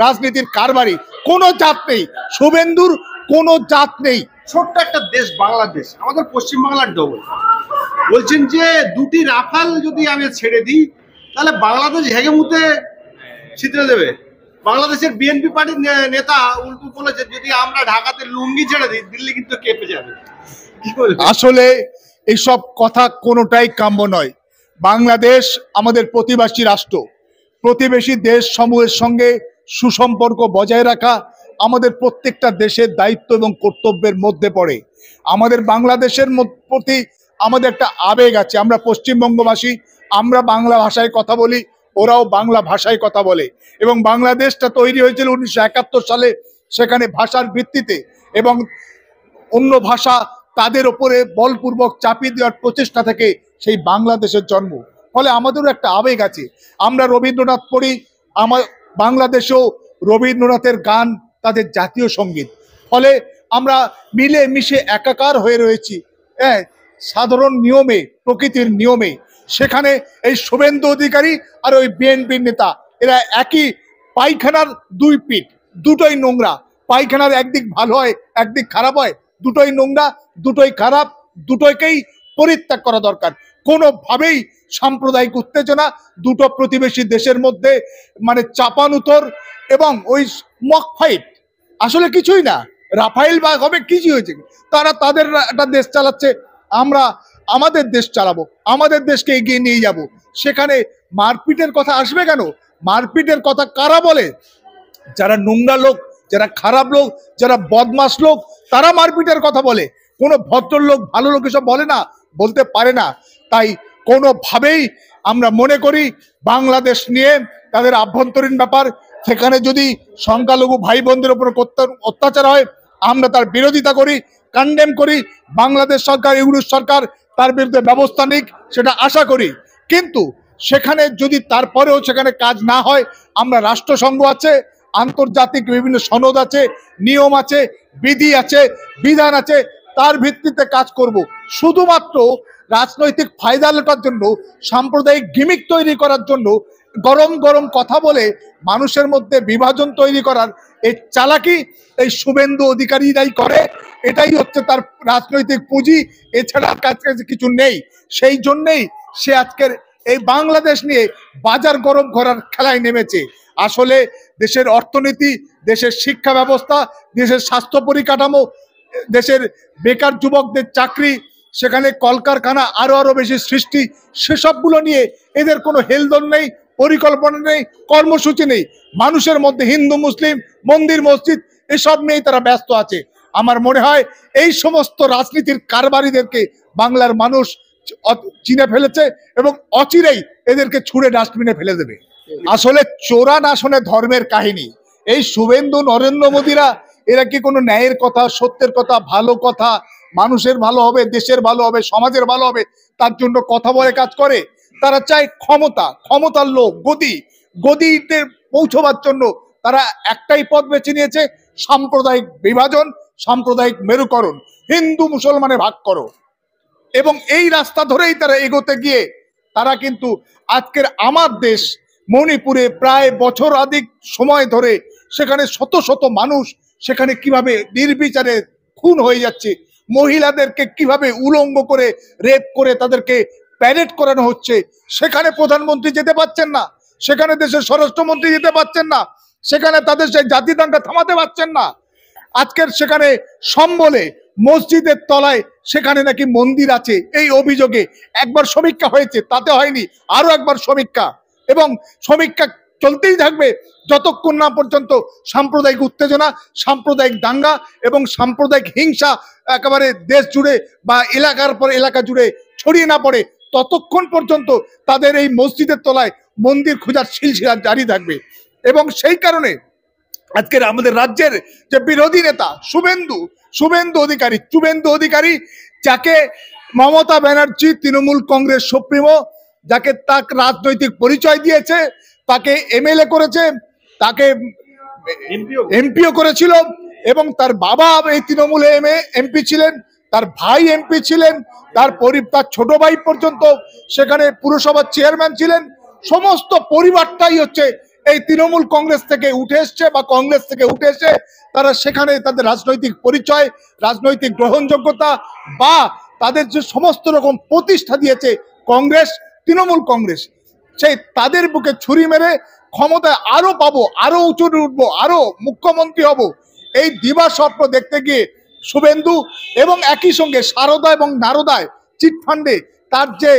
রাজনীতির কারবারি। কোনো জাত নেই, শুভেন্দুর কোনো জাত নেই। ছোট্ট একটা দেশ বাংলাদেশ, আমাদের পশ্চিমবাংলার ডবল। বলছেন যে দুটি রাফাল যদি আমি ছেড়ে দিই তাহলে বাংলাদেশ হেগেমুতে ছিদ্রে দেবে। বাংলাদেশের বিএনপি পার্টির নেতা উল্টো বলেছে যদি আমরা ঢাকাতে লুঙ্গি ছেড়ে দিই দিল্লি কিন্তু কেঁপে যাবে। আসলে এইসব কথা কোনোটাই কাম্য নয়। বাংলাদেশ আমাদের প্রতিবেশী রাষ্ট্র, প্রতিবেশী দেশ সমূহের সঙ্গে সুসম্পর্ক বজায় রাখা আমাদের প্রত্যেকটা দেশের দায়িত্ব এবং কর্তব্যের মধ্যে পড়ে। আমাদের বাংলাদেশের প্রতি আমাদের একটা আবেগ আছে। আমরা পশ্চিমবঙ্গবাসী, আমরা বাংলা ভাষায় কথা বলি, ওরাও বাংলা ভাষায় কথা বলে। এবং বাংলাদেশটা তৈরি হয়েছিল 1971 সালে, সেখানে ভাষার ভিত্তিতে এবং অন্য ভাষা তাদের ওপরে বলপূর্বক চাপিয়ে দেওয়ার প্রচেষ্টা থেকে সেই বাংলাদেশের জন্ম। ফলে আমাদেরও একটা আবেগ আছে। আমরা রবীন্দ্রনাথ পড়ি, আমার বাংলাদেশেও রবীন্দ্রনাথের গান তাদের জাতীয় সঙ্গীত। ফলে আমরা মিলে মিশে একাকার হয়ে রয়েছি সাধারণ নিয়মে, প্রকৃতির নিয়মে। সেখানে এই শুভেন্দু অধিকারী আর ওই বিএনপির নেতা এরা একই পায়খানার দুই পিঠ, দুটোই নোংরা। পায়খানার একদিক ভালো হয়, একদিক খারাপ হয়, দুটোই নোংরা, দুটোই খারাপ, দুটোকেই পরিত্যাগ করা দরকার। কোনোভাবেই সাম্প্রদায়িক উত্তেজনা দুটো প্রতিবেশী দেশের মধ্যে মানে চাপানুতর এবং ওই মক ফাইট আসলে কিছুই না। রাফাইল বা হবে কিছু হয়েছে, তারা তাদের একটা দেশ চালাচ্ছে, আমরা আমাদের দেশ চালাবো, আমাদের দেশকে এগিয়ে নিয়ে যাব। সেখানে মারপিটের কথা আসবে কেন? মারপিটের কথা কারা বলে? যারা নোংরা লোক, যারা খারাপ লোক, যারা বদমাস লোক, তারা মারপিটের কথা বলে। কোনো ভদ্রলোক, ভালো লোক এসব বলে না, বলতে পারে না। তাই কোনোভাবেই আমরা মনে করি বাংলাদেশ নিয়ে তাদের আভ্যন্তরীণ ব্যাপার, সেখানে যদি সংখ্যালঘু ভাই বোনদের উপর অত্যাচার হয় আমরা তার বিরোধিতা করি, কন্ডেম করি। বাংলাদেশ সরকার, ইউনুস সরকার তার বিরুদ্ধে ব্যবস্থা নিক, সেটা আশা করি। কিন্তু সেখানে যদি তারপরেও সেখানে কাজ না হয়, আমরা রাষ্ট্রসংঘ আছে, আন্তর্জাতিক বিভিন্ন সনদ আছে, নিয়ম আছে, বিধি আছে, বিধান আছে, তার ভিত্তিতে কাজ করব। শুধুমাত্র রাজনৈতিক ফায়দা লোটার জন্য, সাম্প্রদায়িক গিমিক তৈরি করার জন্য গরম গরম কথা বলে মানুষের মধ্যে বিভাজন তৈরি করার এই চালাকি এই শুভেন্দু অধিকারীরাই করে। এটাই হচ্ছে তার রাজনৈতিক পুঁজি, এছাড়া কাছে কিছু নেই। সেই জন্যেই সে আজকের এই বাংলাদেশ নিয়ে বাজার গরম করার খেলায় নেমেছে। আসলে দেশের অর্থনীতি, দেশের শিক্ষা ব্যবস্থা, দেশের স্বাস্থ্য পরিকাঠামো, দেশের বেকার যুবকদের চাকরি, সেখানে কলকারখানা আরো বেশি সৃষ্টি, সেসবগুলো নিয়ে এদের কোনো হেলদোল নেই, পরিকল্পনা নেই, কর্মসূচি নেই। মানুষের মধ্যে হিন্দু মুসলিম, মন্দির মসজিদ এসব নিয়েই তারা ব্যস্ত আছে। আমার মনে হয় এই সমস্ত রাজনীতির কারবারিদেরকে বাংলার মানুষ চিনে ফেলেছে এবং অচিরেই এদেরকে ছুঁড়ে ডাস্টবিনে ফেলে দেবে। আসলে চোরা না শোনে ধর্মের কাহিনী। এই শুভেন্দু, নরেন্দ্র মোদীরা এরা কি কোনো ন্যায়ের কথা, সত্যের কথা, ভালো কথা, মানুষের ভালো হবে, দেশের ভালো হবে, সমাজের ভালো হবে তার জন্য কথা বলে কাজ করে? তারা চায় ক্ষমতা, ক্ষমতার লোক, গদিতে পৌঁছবার জন্য তারা একটাই পথ বেছে নিয়েছে, সাম্প্রদায়িক বিভাজন, সাম্প্রদায়িক মেরুকরণ, হিন্দু মুসলমানে ভাগ করো। এবং এই রাস্তা ধরেই তারা এগোতে গিয়ে তারা কিন্তু আজকের আমার দেশ মণিপুরে প্রায় বছর আধিক সময় ধরে সেখানে শত শত মানুষ সেখানে কিভাবে নির্বিচারে খুন হয়ে যাচ্ছে, মহিলাদেরকে কিভাবে উলঙ্গ করে রেপ করে তাদেরকে প্যারেড করানো হচ্ছে, সেখানে প্রধানমন্ত্রী যেতে পারছেন না, সেখানে দেশের স্বরাষ্ট্রমন্ত্রী যেতে পারছেন না, সেখানে তাদের সেই জাতি দাঙ্গা থামাতে পারছেন না। আজকের সেখানে সম্বলে মসজিদের তলায় সেখানে নাকি মন্দির আছে, এই অভিযোগে একবার সমীক্ষা হয়েছে, তাতে হয়নি, আরো একবার সমীক্ষা, এবং সমীক্ষা চলতেই থাকবে যতক্ষণ না পর্যন্ত সাম্প্রদায়িক উত্তেজনা, সাম্প্রদায়িক দাঙ্গা এবং সাম্প্রদায়িক হিংসা একেবারে দেশ জুড়ে বা এলাকার পর এলাকা জুড়ে ছড়িয়ে না পড়ে, ততক্ষণ পর্যন্ত তাদের এই মসজিদের তলায় মন্দির খোঁজার সিলসিলা জারি থাকবে। এবং সেই কারণে আজকের আমাদের রাজ্যের যে বিরোধী নেতা শুভেন্দু অধিকারী, যাকে মমতা ব্যানার্জি তৃণমূল কংগ্রেস সুপ্রিমো, যাকে তার রাজনৈতিক পরিচয় দিয়েছে, তাকে এমএলএ করেছে, তাকে এমপিও করেছিল, এবং তার বাবা এই তৃণমূলে এমপি ছিলেন, তার ভাই এমপি ছিলেন, তার ছোট ভাই পর্যন্ত সেখানে পুরসভার চেয়ারম্যান ছিলেন। সমস্ত পরিবারটাই হচ্ছে এই তৃণমূল কংগ্রেস থেকে উঠে এসছে বা কংগ্রেস থেকে উঠে এসে তারা সেখানে তাদের রাজনৈতিক পরিচয়, রাজনৈতিক গ্রহণযোগ্যতা বা তাদের যে সমস্ত রকম প্রতিষ্ঠা দিয়েছে কংগ্রেস, তৃণমূল কংগ্রেস, সেই তাদের বুকে ছুরি মেরে ক্ষমতায় আরো পাবো, আরো উঁচু উঠবো, আরো মুখ্যমন্ত্রী হব, এই দিবা স্বপ্ন দেখতে গিয়ে শুভেন্দু এবং একই সঙ্গে সারদা এবং নারদায় চিটফান্ডে তার যে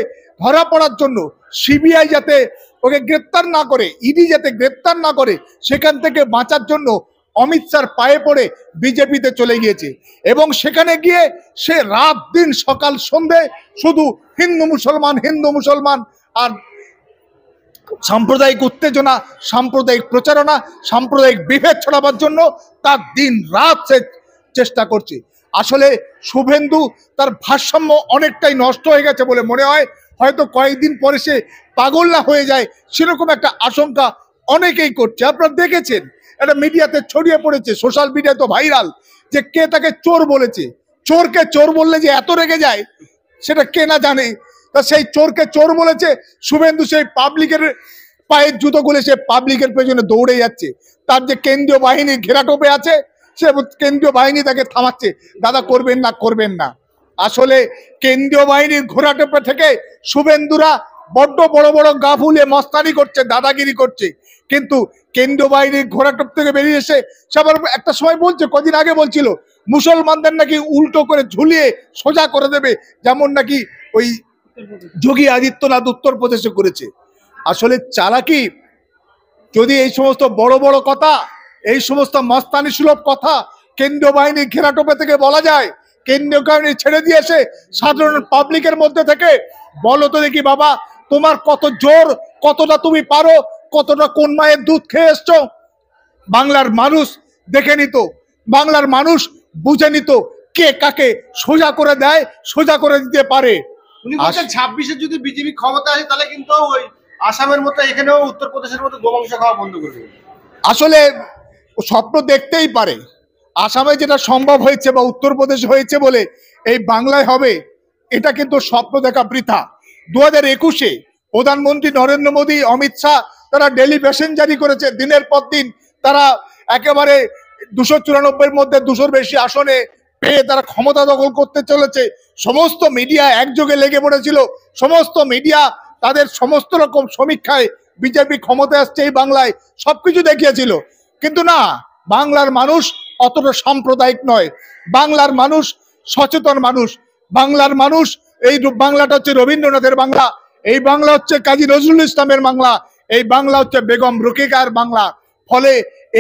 ধরা পড়ার জন্য সিবিআই যাতে ওকে গ্রেপ্তার না করে, ইডি যাতে গ্রেপ্তার না করে, সেখান থেকে বাঁচার জন্য অমিত শাহর পায়ে পড়ে বিজেপিতে চলে গিয়েছে এবং সেখানে গিয়ে সে রাত দিন সকাল সন্ধে শুধু হিন্দু মুসলমান আর সাম্প্রদায়িক উত্তেজনা, সাম্প্রদায়িক প্রচারণা, সাম্প্রদায়িক বিভেদ ছড়াবার জন্য তার দিন রাত সে চেষ্টা করছে। আসলে শুভেন্দু তার ভারসাম্য অনেকটাই নষ্ট হয়ে গেছে বলে মনে হয়, হয়তো কয়েকদিন পরে সে পাগল না হয়ে যায় সেরকম একটা আশঙ্কা অনেকেই করছে। আপনারা দেখেছেন এটা মিডিয়াতে ছড়িয়ে পড়েছে, সোশ্যাল মিডিয়ায় তো ভাইরাল, যে কে তাকে চোর বলেছে। চোরকে চোর বললে যে এত রেগে যায় সেটা কে না জানে। তা সেই চোরকে চোর বলেছে, শুভেন্দু সেই পাবলিকের পায়ের জুতো গুলে সে পাবলিকের পেছনে দৌড়ে যাচ্ছে। তার যে কেন্দ্রীয় বাহিনী ঘেরাটোপে আছে, সে কেন্দ্রীয় বাহিনী তাকে থামাচ্ছে, দাদা করবেন না করবেন না। আসলে কেন্দ্রীয় বাহিনীর ঘোরাটোপে থেকে শুভেন্দুরা বড্ড বড় বড় গা ফুলে মস্তানি করছে, দাদাগিরি করছে, কিন্তু কেন্দ্রীয় বাহিনীর ঘোরাটোপ থেকে বেরিয়ে এসে সবার একটা সময় বলছে, কদিন আগে বলছিল মুসলমানদের নাকি উল্টো করে ঝুলিয়ে সোজা করে দেবে, যেমন নাকি ওই যোগী আদিত্যনাথ উত্তরপ্রদেশে করেছে। আসলে চালাকি, যদি এই সমস্ত বড় বড় কথা, এই সমস্ত মস্তানি সুলভ কথা কেন্দ্রীয় বাহিনীর ঘেরাটোপে থেকে বলা যায়, কেন্দ্রীয় বাহিনী ছেড়ে দিয়েছে সাধারণ পাবলিকের মধ্যে থেকে, বলো তো দেখি বাবা তোমার কত জোর, কতটা তুমি পারো, কতটা কোন মায়ের দুধ খেয়ে এসছো। বাংলার মানুষ দেখে নিত, বাংলার মানুষ বুঝে নিত কে কাকে সোজা করে দেয়, সোজা করে দিতে পারে। উনি বলছেন 26-এ যদি বিজেপি ক্ষমতা আসে তাহলে কিন্তু ওই আসামের মতো এখানেও উত্তরপ্রদেশের মতো গোমাংস খাওয়া বন্ধ করে দেবে। আসলে স্বপ্ন দেখতেই পারে, আসামে যেটা সম্ভব হয়েছে বা উত্তরপ্রদেশ হয়েছে বলে এই বাংলায় হবে, এটা কিন্তু স্বপ্ন দেখা বৃথা। 2021-এ প্রধানমন্ত্রী নরেন্দ্র মোদী, অমিত শাহ তারা ডেলিগেশন জারি করেছে, দিনের পর দিন তারা একেবারে 294-এর মধ্যে 200-র বেশি আসনে পেয়ে তারা ক্ষমতা দখল করতে চলেছে। সমস্ত মিডিয়া একযোগে লেগে পড়েছিল, সমস্ত মিডিয়া তাদের সমস্ত রকম সমীক্ষায় বিজেপি ক্ষমতায় আসছে এই বাংলায় সবকিছু দেখিয়েছিল, কিন্তু না, বাংলার মানুষ অতটা সাম্প্রদায়িক নয়, বাংলার মানুষ সচেতন মানুষ, বাংলার মানুষ, এই বাংলাটা হচ্ছে রবীন্দ্রনাথের বাংলা, এই বাংলা হচ্ছে কাজী নজরুল ইসলামের বাংলা, এই বাংলা হচ্ছে বেগম রোকেয়ার বাংলা। ফলে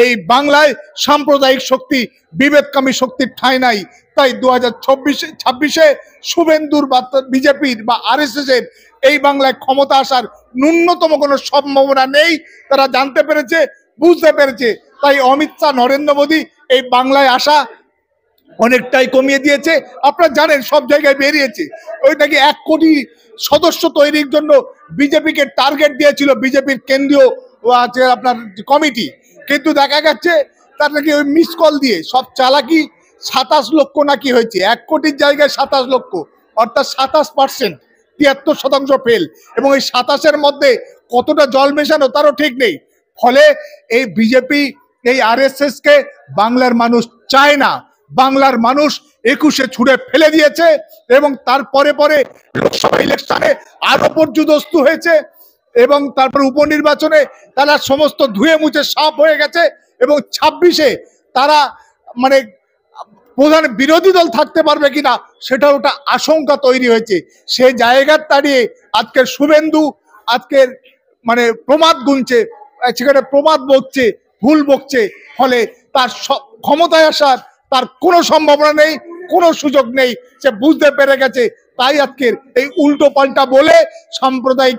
এই বাংলায় সাম্প্রদায়িক শক্তি, বিভেদকামী শক্তির ঠাঁই নাই। তাই 2026-এ শুভেন্দুর বা বিজেপির বা আরএসএস এর এই বাংলায় ক্ষমতা আসার ন্যূনতম কোনো সম্ভাবনা নেই, তারা জানতে পেরেছে, বুঝতে পেরেছে। তাই অমিত শাহ, নরেন্দ্র মোদী এই বাংলায় আসা অনেকটাই কমিয়ে দিয়েছে। আপনারা জানেন সব জায়গায় বেরিয়েছে, ওই নাকি 1 কোটি সদস্য তৈরির জন্য বিজেপিকে টার্গেট দিয়েছিল বিজেপির কেন্দ্রীয় আপনার কমিটি, কিন্তু দেখা যাচ্ছে তার নাকি ওই মিস কল দিয়ে সব চালাকি 27 লক্ষ নাকি হয়েছে, 1 কোটির জায়গায় 27 লক্ষ, অর্থাৎ 27%, 73% ফেল, এবং এই 27-এর মধ্যে কতটা জল মেশানো তারও ঠিক নেই। ফলে এই বিজেপি, এই আরএসএস কে বাংলার মানুষ চায় না, বাংলার মানুষ 21-এ ছুড়ে ফেলে দিয়েছে এবং তারপরে পরে লোকসভা ইলেকশনে আরো পর্যুদস্তু হয়েছে এবং তারপর উপনির্বাচনে তারা সমস্ত ধুয়ে মুছে সাফ হয়ে গেছে এবং 26-এ তারা মানে প্রধান বিরোধী দল থাকতে পারবে কিনা সেটা ওটা আশঙ্কা তৈরি হয়েছে। সেই জায়গার দাঁড়িয়ে আজকের শুভেন্দু আজকের মানে প্রমাদ গুনছে, সেখানে প্রমাদ বকছে, ভুল বকছে, ফলে তার ক্ষমতায় আসার তার কোনো সম্ভাবনা নেই, কোনো সুযোগ নেই, সে বুঝতে পেরে গেছে। তাই আজকের এই উল্টো পাল্টা বলে, সাম্প্রদায়িক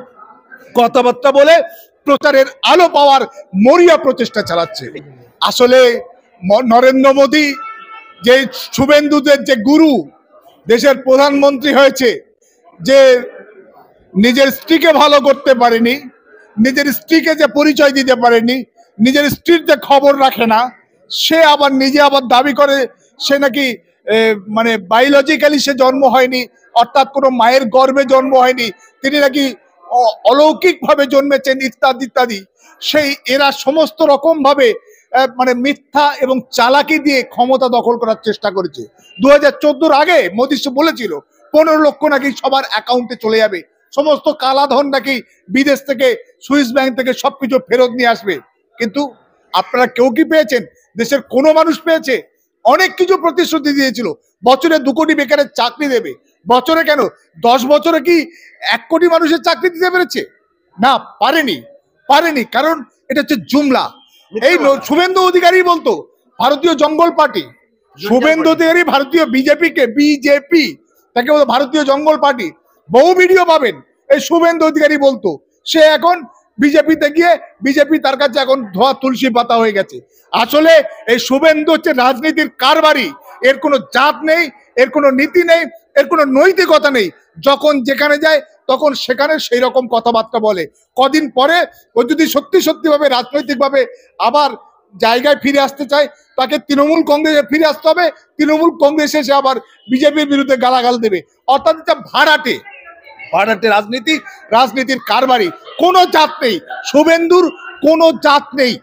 কথাবার্তা বলে প্রচারের আলো পাওয়ার মরিয়া প্রচেষ্টা চালাচ্ছে। আসলে নরেন্দ্র মোদী যে শুভেন্দুদের যে গুরু, দেশের প্রধানমন্ত্রী হয়েছে, যে নিজের স্ত্রীকে ভালো করতে পারেনি, নিজের স্ত্রীকে যে পরিচয় দিতে পারেনি, নিজের স্ত্রীর যে খবর রাখে না, সে আবার নিজে আবার দাবি করে সে নাকি মানে বায়োলজিক্যালি সে জন্ম হয়নি, অর্থাৎ কোনো মায়ের গর্ভে জন্ম হয়নি, তিনি নাকি অলৌকিকভাবে জন্মেছেন ইত্যাদি ইত্যাদি। সেই এরা সমস্ত রকম ভাবে মানে মিথ্যা এবং চালাকি দিয়ে ক্ষমতা দখল করার চেষ্টা করেছে। 2014 আগে মোদী বলেছিল 15 লক্ষ নাকি সবার অ্যাকাউন্টে চলে যাবে, সমস্ত কালাধন নাকি বিদেশ থেকে সুইস ব্যাংক থেকে সবকিছু ফেরত নিয়ে আসবে। কিন্তু আপনারা কেউ কি পেয়েছেন? দেশের কোনো মানুষ পেয়েছে? অনেক কিছু প্রতিশ্রুতি দিয়েছিল, বছরে 2 কোটি বেকারের চাকরি দেবে, বছরে কেন 10 বছরে কি 1 কোটি মানুষের চাকরি দিতে পেরেছে? না, পারেনি, কারণ এটা হচ্ছে জুমলা। এই শুভেন্দু অধিকারী বলতো ভারতীয় জঙ্গল পার্টি, শুভেন্দু অধিকারী ভারতীয় বিজেপি তাকে বলতো ভারতীয় জঙ্গল পার্টি। বহু ভিডিও পাবেন এই শুভেন্দু অধিকারী বলতো, সে এখন বিজেপিতে গিয়ে বিজেপি তার কাছে এখন ধোয়া তুলসী পাতা হয়ে গেছে। আসলে এই শুভেন্দু হচ্ছে রাজনীতির কারবারি, এর কোনো জাত নেই, এর কোনো নীতি নেই, এর কোনো নৈতিকতা নেই। যখন যেখানে যায় তখন সেখানে সেই রকম কথাবার্তা বলে। কদিন পরে ও যদি সত্যি ভাবে রাজনৈতিকভাবে আবার জায়গায় ফিরে আসতে চায়, তাকে তৃণমূল কংগ্রেসে ফিরে আসতে হবে, তৃণমূল কংগ্রেসে সে আবার বিজেপির বিরুদ্ধে গালাগাল দেবে। অর্থাৎ এটা ভাড়াটে রাজনীতির কারবারি, কোনো জাত নেই, শুভেন্দুর কোনো জাত নেই।